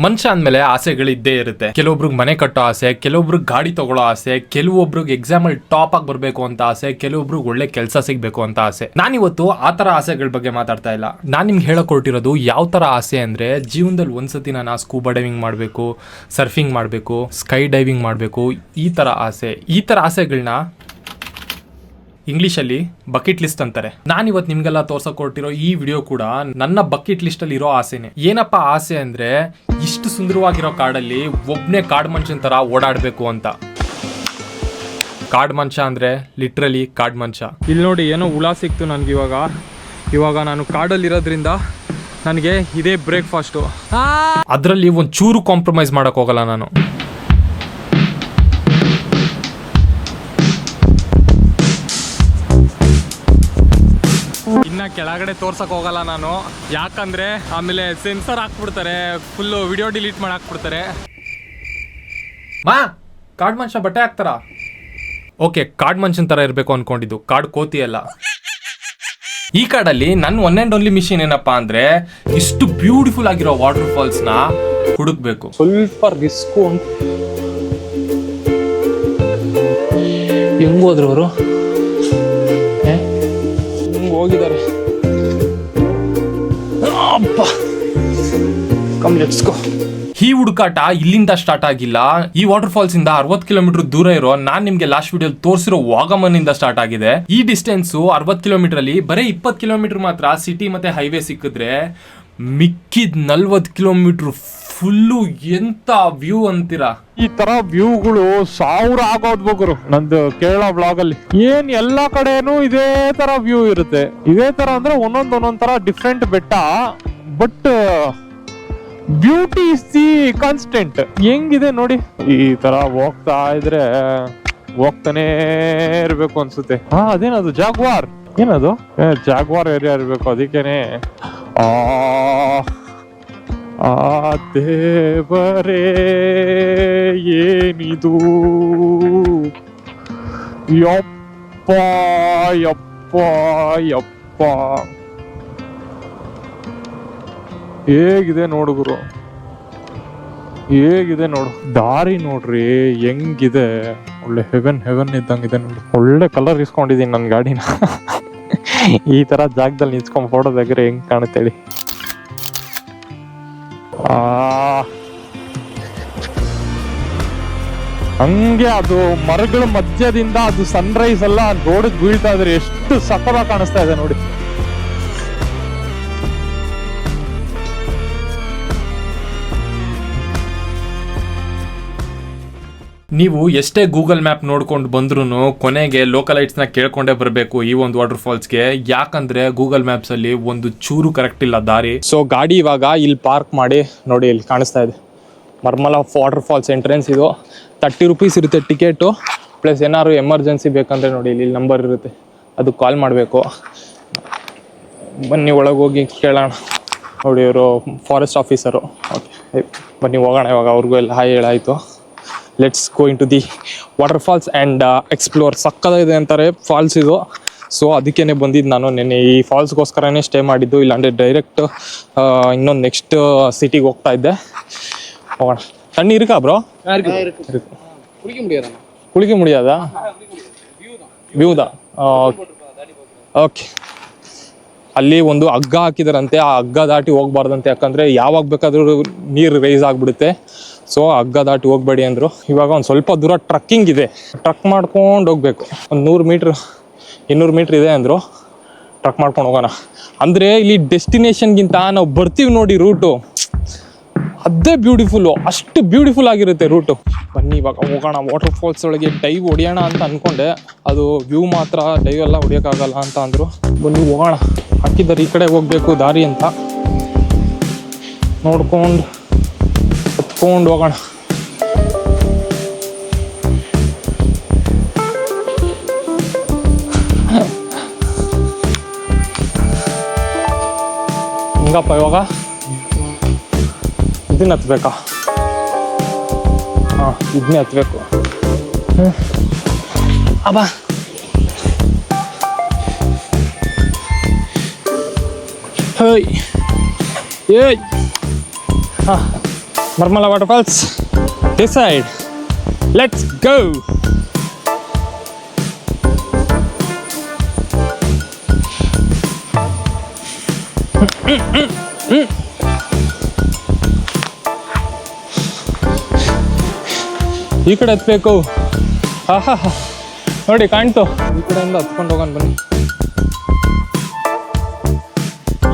ಮನುಷ್ಯ ಅಂದ್ಮೇಲೆ ಆಸೆಗಳು ಇದ್ದೇ ಇರುತ್ತೆ. ಕೆಲವೊಬ್ರಿಗೆ ಮನೆ ಕಟ್ಟೋ ಆಸೆ, ಕೆಲವೊಬ್ರಿಗೆ ಗಾಡಿ ತಗೊಳ್ಳೋ ಆಸೆ, ಕೆಲವೊಬ್ರಿಗೆ ಎಕ್ಸಾಮ್ ಅಲ್ಲಿ ಟಾಪ್ ಆಗಿ ಬರ್ಬೇಕು ಅಂತ ಆಸೆ, ಕೆಲವೊಬ್ರಿಗೆ ಒಳ್ಳೆ ಕೆಲಸ ಸಿಗ್ಬೇಕು ಅಂತ ಆಸೆ. ನಾನಿವತ್ತು ಆ ತರ ಆಸೆಗಳ ಬಗ್ಗೆ ಮಾತಾಡ್ತಾ ಇಲ್ಲ. ನಾನ್ ನಿಮ್ಗೆ ಹೇಳಕ್ ಹೊರಟಿರೋದು ಯಾವ ತರ ಆಸೆ ಅಂದ್ರೆ, ಜೀವನದಲ್ಲಿ ಒಂದ್ಸತಿ ನಾನು ಸ್ಕೂಬಾ ಡೈವಿಂಗ್ ಮಾಡ್ಬೇಕು, ಸರ್ಫಿಂಗ್ ಮಾಡ್ಬೇಕು, ಸ್ಕೈ ಡೈವಿಂಗ್ ಮಾಡ್ಬೇಕು, ಈ ತರ ಆಸೆ. ಈ ತರ ಆಸೆಗಳನ್ನ ಇಂಗ್ಲಿಷಲ್ಲಿ ಬಕೆಟ್ ಲಿಸ್ಟ್ ಅಂತಾರೆ. ನಾನಿವತ್ತು ನಿಮ್ಗೆಲ್ಲ ತೋರ್ಸಕ್ ಹೊರಟಿರೋ ಈ ವಿಡಿಯೋ ಕೂಡ ನನ್ನ ಬಕೆಟ್ ಲಿಸ್ಟ್ ಅಲ್ಲಿ ಇರೋ ಆಸೆನೆ. ಏನಪ್ಪಾ ಆಸೆ ಅಂದ್ರೆ, ಇಷ್ಟು ಸುಂದರವಾಗಿರೋ ಕಾಡಲ್ಲಿ ಒಬ್ನೇ ಕಾಡ್ ಮನುಷ್ಯನ್ ತರ ಓಡಾಡ್ಬೇಕು ಅಂತ. ಕಾಡ್ ಮನುಷ್ಯ ಅಂದ್ರೆ ಲಿಟ್ರಲಿ ಕಾಡ್ ಮನುಷ್ಯ. ಇಲ್ಲಿ ನೋಡಿ, ಏನೋ ಹುಳ ಸಿಕ್ತು ನನ್ಗೆ. ಇವಾಗ ನಾನು ಕಾಡಲ್ಲಿ ಇರೋದ್ರಿಂದ ನನಗೆ ಇದೇ ಬ್ರೇಕ್ಫಾಸ್ಟು. ಅದರಲ್ಲಿ ಒಂದು ಚೂರು ಕಾಂಪ್ರಮೈಸ್ ಮಾಡಕ್ ಹೋಗಲ್ಲ ನಾನು. ಇನ್ನ ಕೆಳಗಡೆ ತೋರ್ಸಕ್ ಹೋಗಲ್ಲ ನಾನು, ಯಾಕಂದ್ರೆ ಆಮೇಲೆ ಸೆನ್ಸರ್ ಹಾಕ್ಬಿಡ್ತಾರೆ, ಫುಲ್ಲು ವಿಡಿಯೋ ಡಿಲೀಟ್ ಮಾಡಿ ಹಾಕ್ಬಿಡ್ತಾರೆ. ಕಾಡ್ ಮನುಷ್ಯ ಬಟ್ಟೆ ಹಾಕ್ತಾರ? ಓಕೆ, ಕಾಡ್ ಮನುಷ್ಯನ್ ತರ ಇರ್ಬೇಕು ಅನ್ಕೊಂಡಿದ್ದು, ಕಾಡ್ ಕೋತಿ ಅಲ್ಲ. ಈ ಕಾಡಲ್ಲಿ ನನ್ನ ಒನ್ ಅಂಡ್ ಓನ್ಲಿ ಮಿಷನ್ ಏನಪ್ಪಾ ಅಂದ್ರೆ, ಇಷ್ಟು ಬ್ಯೂಟಿಫುಲ್ ಆಗಿರೋ ವಾಟರ್ ಫಾಲ್ಸ್ ನ ಹುಡುಕ್ಬೇಕು. ಸ್ವಲ್ಪ ರಿಸ್ಕು ಅಂತ. ಹೆಂಗ್ ಹೋದ್ರು ಅವರು? ಹೋಗಿದ್ದಾರೆ. ಈ ಹುಡುಕಾಟ ಇಲ್ಲಿಂದ ಸ್ಟಾರ್ಟ್ ಆಗಿಲ್ಲ. ಈ ವಾಟರ್ ಫಾಲ್ಸ್ ಇಂದ 60 ಕಿಲೋಮೀಟರ್ ದೂರ ಇರೋ, ನಾನ್ ನಿಮ್ಗೆ ಲಾಸ್ಟ್ ವಿಡಿಯೋ ತೋರಿಸಿರೋ ವಾಗಮನ್ ಇಂದ ಸ್ಟಾರ್ಟ್ ಆಗಿದೆ. ಈ ಡಿಸ್ಟೆನ್ಸ್ 60 ಕಿಲೋಮೀಟರ್ ಅಲ್ಲಿ ಬರೀ 20 ಕಿಲೋಮೀಟರ್ ಮಾತ್ರ ಸಿಟಿ ಮತ್ತೆ ಹೈವೇ ಸಿಕ್ಕಿದ್ರೆ, ಮಿಕ್ಕಿದ್ 40 ಕಿಲೋಮೀಟರ್ ಫುಲ್ಲು ಎಂತ ವ್ಯೂ ಅಂತೀರಾ. ಈ ತರ ವ್ಯೂಗಳು 1000 ಆಗೋದ್ಬೋಗರು ನಂದು ಕೇರಳ ಬ್ಲಾಗ್ ಅಲ್ಲಿ. ಏನ್ ಎಲ್ಲಾ ಕಡೆನೂ ಇದೇ ತರ ವ್ಯೂ ಇರುತ್ತೆ. ಇದೇ ತರ ಅಂದ್ರೆ ಒಂದೊಂದ್ ತರ ಡಿಫ್ರೆಂಟ್ ಬೆಟ್ಟ, but beauty is the constant. ಹೆಂಗಿದೆ ನೋಡಿ, ಈ ತರ ಹೋಗ್ತಾ ಇದ್ರೆ ಹೋಗ್ತಾನೆ ಇರ್ಬೇಕು ಅನ್ಸುತ್ತೆ. ಅದೇನದು ಜಾಗ್ವಾರ್? ಏನದು? ಜಾಗ್ವಾರ್ ಏರಿಯಾ ಇರ್ಬೇಕು, ಅದಕ್ಕೇನೆ. ದೇವರೇ ಏನಿದು, ಯಪ್ಪ ಯಪ್ಪ ಯಪ್ಪ. ಹೇಗಿದೆ ನೋಡು ಗುರು, ಹೇಗಿದೆ ನೋಡು. ದಾರಿ ನೋಡ್ರಿ ಹೆಂಗಿದೆ, ಒಳ್ಳೆ ಹೆವೆನ್ ಇದ್ದಂಗಿದೆ ನೋಡಿ. ಒಳ್ಳೆ ಕಲರ್ ಇಸ್ಕೊಂಡಿದೀನಿ ನನ್ನ ಗಾಡಿನ. ಈ ತರ ಜಾಗದಲ್ಲಿ ನಿಂತ್ಕೊಂಡ್ ಫೋಟೋ ತೆಗೆದ್ರೆ ಹೆಂಗ್ ಕಾಣುತ್ತೆ ಹೇಳಿ. ಹಂಗೆ ಅದು ಮರಗಳ ಮಧ್ಯದಿಂದ ಅದು ಸನ್ರೈಸ್ ಎಲ್ಲ ರೋಡಿಗೆ ಬೀಳ್ತಾ ಇದ್ರೆ ಎಷ್ಟು ಸಖತ್ತಾಗಿ ಕಾಣಿಸ್ತಾ ಇದೆ ನೋಡಿ. ನೀವು ಎಷ್ಟೇ ಗೂಗಲ್ ಮ್ಯಾಪ್ ನೋಡ್ಕೊಂಡು ಬಂದ್ರು ಕೊನೆಗೆ ಲೋಕಲೈಟ್ಸ್ ನ ಕೇಳ್ಕೊಂಡೇ ಬರಬೇಕು ಈ ಒಂದು ವಾಟರ್ ಫಾಲ್ಸ್ಗೆ. ಯಾಕಂದ್ರೆ ಗೂಗಲ್ ಮ್ಯಾಪ್ಸ್ ಅಲ್ಲಿ ಒಂದು ಚೂರು ಕರೆಕ್ಟ್ ಇಲ್ಲ ದಾರಿ. ಸೊ ಗಾಡಿ ಇವಾಗ ಇಲ್ಲಿ ಪಾರ್ಕ್ ಮಾಡಿ ನೋಡಿ, ಇಲ್ಲಿ ಕಾಣಿಸ್ತಾ ಇದೆ ಮರ್ಮಲ ವಾಟರ್ ಫಾಲ್ಸ್ ಎಂಟ್ರೆನ್ಸ್. ಇದು 30 ರೂಪೀಸ್ ಇರುತ್ತೆ ಟಿಕೆಟು, ಪ್ಲಸ್ ಏನಾದ್ರು ಎಮರ್ಜೆನ್ಸಿ ಬೇಕಂದ್ರೆ ನೋಡಿ ಇಲ್ಲಿ ನಂಬರ್ ಇರುತ್ತೆ, ಅದು ಕಾಲ್ ಮಾಡಬೇಕು. ಬನ್ನಿ ಒಳಗೆ ಹೋಗಿ ಕೇಳೋಣ. ನೋಡಿ ಇವರು ಫಾರೆಸ್ಟ್ ಆಫೀಸರು. ಓಕೆ ಬನ್ನಿ ಹೋಗೋಣ ಇವಾಗ. ಅವ್ರಿಗೂ ಎಲ್ಲ ಹಾಯ್ ಹೇಳಾಯಿತು. Let's go into the waterfalls and explore. ಸಕ್ಕದಾಗಿದೆ ಅಂತಾರೆ ಫಾಲ್ಸ್ ಇದು. ಸೊ ಅದಕ್ಕೇ ಬಂದಿದ್ದು ನಾನು ನೆನ್ನೆ ಈ ಫಾಲ್ಸ್ಗೋಸ್ಕರನೇ ಸ್ಟೇ ಮಾಡಿದ್ದು. ಇಲ್ಲಾಂದರೆ ಡೈರೆಕ್ಟ್ ಇನ್ನೊಂದು ನೆಕ್ಸ್ಟ್ ಸಿಟಿಗೆ ಹೋಗ್ತಾ ಇದ್ದೆ. ಹೋಗೋಣ. ತಣ್ಣಿ இருக்கா ப்ரோ? குளிக்க முடியாதா? ವ್ಯೂ ದಾ? ಓಕೆ. ಅಲ್ಲಿ ಒಂದು ಹಗ್ಗ ಹಾಕಿದಾರಂತೆ, ಆ ಹಗ್ಗ ದಾಟಿ ಹೋಗ್ಬಾರ್ದಂತೆ, ಯಾಕಂದರೆ ಯಾವಾಗ ಬೇಕಾದ್ರೂ ನೀರು ರೈಸ್ ಆಗಿಬಿಡುತ್ತೆ. ಸೊ ಹಗ್ಗ ದಾಟಿ ಹೋಗ್ಬೇಡಿ ಅಂದರು. ಇವಾಗ ಒಂದು ಸ್ವಲ್ಪ ದೂರ ಟ್ರಕ್ಕಿಂಗ್ ಇದೆ, ಟ್ರಕ್ ಮಾಡ್ಕೊಂಡು ಹೋಗ್ಬೇಕು. ಒಂದು 100 ಮೀಟ್ರ್ 200 ಮೀಟ್ರ್ ಇದೆ ಅಂದರು. ಟ್ರಕ್ ಮಾಡ್ಕೊಂಡು ಹೋಗೋಣ. ಅಂದರೆ ಇಲ್ಲಿ ಡೆಸ್ಟಿನೇಷನ್ಗಿಂತ ನಾವು ಬರ್ತೀವಿ ನೋಡಿ ರೂಟು, ಅದೇ ಬ್ಯೂಟಿಫುಲ್ಲು, ಅಷ್ಟು ಬ್ಯೂಟಿಫುಲ್ ಆಗಿರುತ್ತೆ ರೂಟು. ಬನ್ನಿ ಇವಾಗ ಹೋಗೋಣ. ವಾಟರ್ ಫಾಲ್ಸ್ ಒಳಗೆ ಡೈವ್ ಹೊಡಿಯೋಣ ಅಂತ ಅಂದ್ಕೊಂಡೆ, ಅದು ವ್ಯೂ ಮಾತ್ರ ಡೈವ್ ಎಲ್ಲ ಹೊಡಿಯೋಕ್ಕಾಗಲ್ಲ ಅಂತ ಅಂದರು. ಬನ್ನಿ ಹೋಗೋಣ. ಹಾಕಿದ್ದಾರೆ ಈ ಕಡೆ ಹೋಗಬೇಕು ದಾರಿ ಅಂತ, ನೋಡ್ಕೊಂಡು ಹತ್ಕೊಂಡು ಹೋಗೋಣ. ಹಿಂಗಪ್ಪ ಇವಾಗ ಇದನ್ನ ಹತ್ಬೇಕಾ? ಇದನ್ನೇ ಹತ್ಬೇಕು. ಅಬ್ಬಾ ಹೇಯ್ ಏಯ್. Marmala waterfalls. This side. Let's go. ಈ ಕಡೆ ಹತ್ಬೇಕು. ಆಹಾ ನೋಡಿ ಕಾಣ್ತು. ಈ ಕಡೆಯಿಂದ ಹತ್ಕೊಂಡು ಹೋಗೋಣ ಬನ್ನಿ.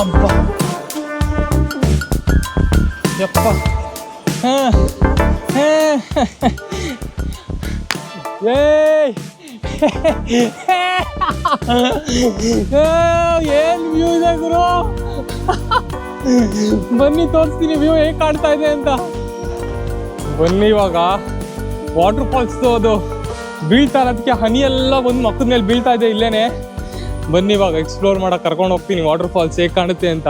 ಅಬ್ಬ ಯಪ್ಪ. ಏನ್ ವ್ಯೂ ಇದೆ ಗುರು. ಬನ್ನಿ ತೋರಿಸ್ತೀನಿ ವ್ಯೂ ಹೇಗೆ ಕಾಣ್ತಾ ಇದೆ ಅಂತ. ಬನ್ನಿ ಇವಾಗ ವಾಟರ್ ಫಾಲ್ಸ್ ಅದು ಬೀಳ್ತಾ ಇರೋದಕ್ಕೆ ಹನಿ ಎಲ್ಲ ಬಂದು ಮಕ್ಕದ ಮೇಲೆ ಬೀಳ್ತಾ ಇದೆ ಇಲ್ಲೇನೆ. ಬನ್ನಿ ಇವಾಗ ಎಕ್ಸ್ಪ್ಲೋರ್ ಮಾಡಕ್ಕೆ ಕರ್ಕೊಂಡು ಹೋಗ್ತೀನಿ ವಾಟರ್ ಫಾಲ್ಸ್ ಹೇಗೆ ಕಾಣುತ್ತೆ ಅಂತ.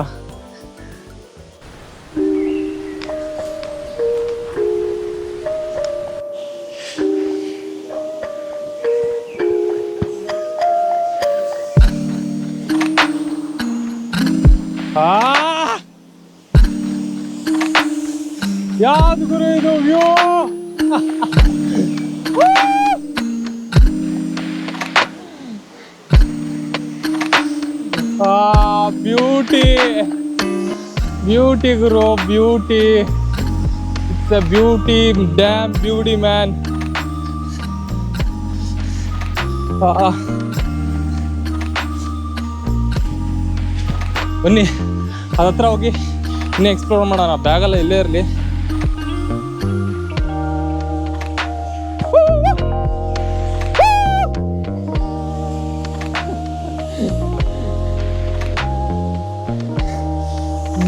ಯಾವ್ದು ಗುರು ಇದು view. Beauty beauty Guru beauty. It's a beauty dam beauty man. ಬನ್ನಿ ಅದತ್ರ ಹೋಗಿ ಇನ್ನೇ ಎಕ್ಸ್ಪ್ಲೋರ್ ಮಾಡೋಣ. ಬ್ಯಾಗಲ್ಲ ಇಲ್ಲೇ ಇರಲಿ.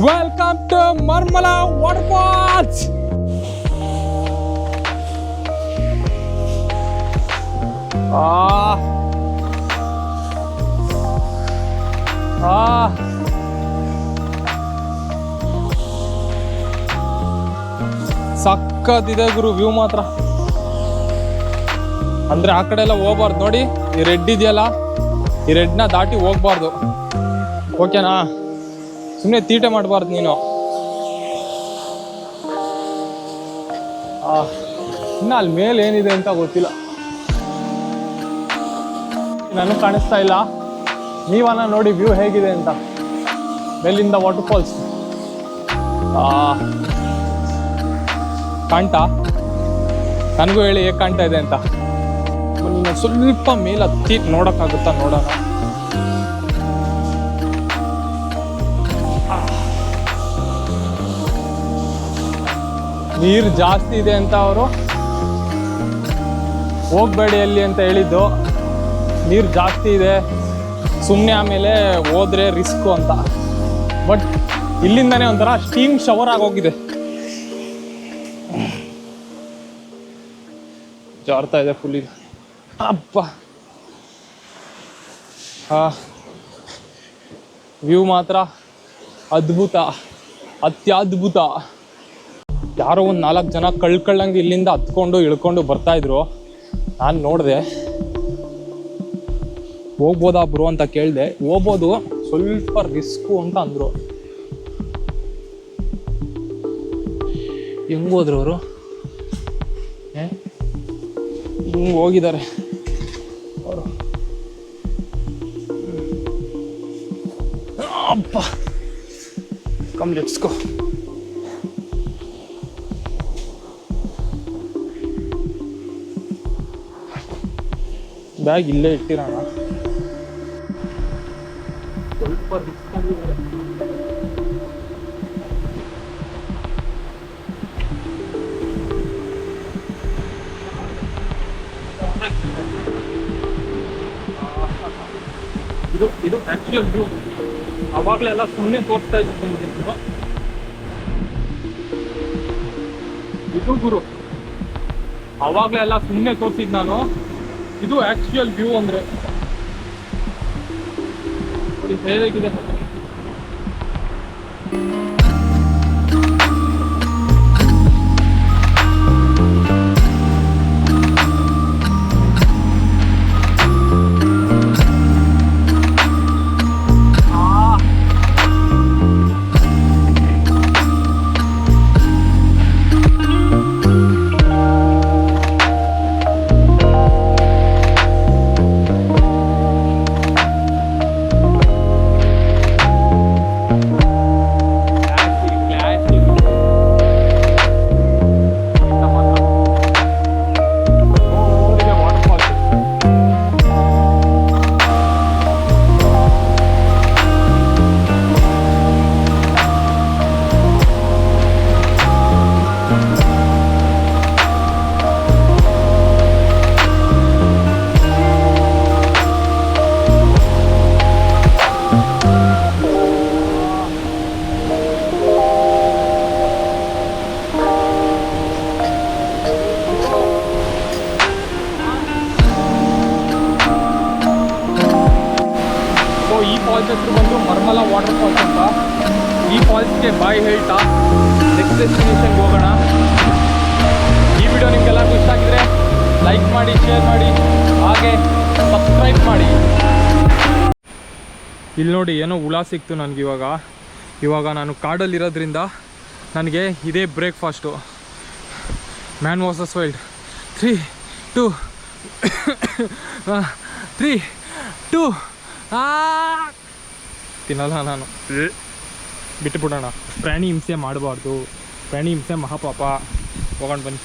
Welcome to Marmala Waterfalls. ಸಕ್ಕತ್ತಿದೆ ಗುರು ವ್ಯೂ ಮಾತ್ರ. ಅಂದ್ರೆ ಆ ಕಡೆ ಎಲ್ಲ ಹೋಗ್ಬಾರ್ದು ನೋಡಿ. ಈ ರೆಡ್ ಇದೆಯಲ್ಲ, ಈ ರೆಡ್ನ ದಾಟಿ ಹೋಗ್ಬಾರ್ದು. ಓಕೆನಾ? ಸುಮ್ಮನೆ ತೀಟೆ ಮಾಡಬಾರ್ದು ನೀನು. ಇನ್ನು ಅಲ್ಲಿ ಮೇಲೆ ಏನಿದೆ ಅಂತ ಗೊತ್ತಿಲ್ಲ. ನನಗೆ ಕಾಣಿಸ್ತಾ ಇಲ್ಲ. ನೀವನ್ನ ನೋಡಿ ವ್ಯೂ ಹೇಗಿದೆ ಅಂತ ಮೇಲಿಂದ ವಾಟರ್ ಫಾಲ್ಸ್. ಕಾಣ್ತಾ? ನನಗೂ ಹೇಳಿ ಹೇಗೆ ಕಾಣ್ತಾ ಇದೆ ಅಂತ. ಸ್ವಲ್ಪ ಮೇಲೆ ಹತ್ತಿ ನೋಡೋಕ್ಕಾಗುತ್ತಾ ನೋಡೋಣ. ನೀರು ಜಾಸ್ತಿ ಇದೆ ಅಂತ ಅವರು ಹೋಗ್ಬೇಡಿ ಅಲ್ಲಿ ಅಂತ ಹೇಳಿದ್ದು. ನೀರು ಜಾಸ್ತಿ ಇದೆ, ಸುಮ್ಮನೆ ಆಮೇಲೆ ಹೋದ್ರೆ ರಿಸ್ಕು ಅಂತ. ಬಟ್ ಇಲ್ಲಿಂದಾನೇ ಒಂಥರ ಸ್ಟೀಮ್ ಶವರ್ ಆಗೋಗಿದೆ. ಜಾರ್ತಾ ಇದೆ ಫುಲ್ ಈಗ. ಅಪ್ಪ ವ್ಯೂ ಮಾತ್ರ ಅದ್ಭುತ, ಅತ್ಯದ್ಭುತ. ಯಾರೋ ಒಂದು 4 ಜನ ಕಳ್ಕಳ್ಳಂಗೆ ಇಲ್ಲಿಂದ ಹತ್ಕೊಂಡು ಇಳ್ಕೊಂಡು ಬರ್ತಾ ಇದ್ರು. ನಾನು ನೋಡಿದೆ. ಹೋಗ್ಬೋದಾ ಬ್ರೋ ಅಂತ ಕೇಳಿದೆ. ಹೋಗ್ಬೋದು, ಸ್ವಲ್ಪ ರಿಸ್ಕು ಅಂತ ಅಂದರು. ಹೆಂಗೆ ಹೋದ್ರು ಅವರು? ಹಿಂಗೆ ಹೋಗಿದ್ದಾರೆ ಅವರು. ಅಪ್ಪ ಕಮ್ ಲೆಟ್ಸ್ ಗೋ. ಬ್ಯಾಗ್ ಇಲ್ಲೇ ಇಟ್ಟಿರೋಣ. ಸ್ವಲ್ಪ ರಿಸ್ಕ್ ಆಗಿದ್ದಾರೆ. ಇದು ಆಕ್ಚುಯಲ್ ವ್ಯೂ. ಅವಾಗಲೆಲ್ಲ ಸುಮ್ಮನೆ ತೋರಿಸ್ತಾ ಇದ್ದು. ಇದು ಗುರು ಅವಾಗಲೆಲ್ಲ ಸುಮ್ಮನೆ ತೋರಿಸಿದ್ ನಾನು. ಇದು ಆಕ್ಚುಯಲ್ ವ್ಯೂ ಅಂದ್ರೆ ನೋಡಿ ಹೇಗಿದೆ. ಹೆಸರು ಬಂದು ಮರ್ಮಲ ವಾಟರ್ ಫಾಲ್ಸ್ ಅಂತ. ಈ ಫಾಲ್ಸ್ಗೆ ಬಾಯ್ ಹೇಳ್ತಾ ನೆಕ್ಸ್ಟ್ ಡೆಸ್ಟಿನೇಷನ್ಗೆ ಹೋಗೋಣ. ಈ ವಿಡಿಯೋ ನಿಮ್ಗೆಲ್ಲರಿಗೂ ಇಷ್ಟ ಆಗಿದ್ರೆ ಲೈಕ್ ಮಾಡಿ, ಶೇರ್ ಮಾಡಿ, ಹಾಗೆ ಸಬ್ಸ್ಕ್ರೈಬ್ ಮಾಡಿ. ಇಲ್ಲಿ ನೋಡಿ ಏನೋ ಹುಳ ಸಿಕ್ತು ನನಗೆ. ಇವಾಗ ನಾನು ಕಾಡಲ್ಲಿರೋದ್ರಿಂದ ನನಗೆ ಇದೇ ಬ್ರೇಕ್ಫಾಸ್ಟು. Man versus wild. 3, 2 3, 2 ತಿನ್ನಲ್ಲ ನಾನು, ಬಿಟ್ಟುಬಿಡೋಣ. ಪ್ರಾಣಿ ಹಿಂಸೆ ಮಾಡಬಾರ್ದು, ಪ್ರಾಣಿ ಹಿಂಸೆ ಮಹಾಪಾಪ. ಹೋಗೋಣ ಬನ್ನಿ.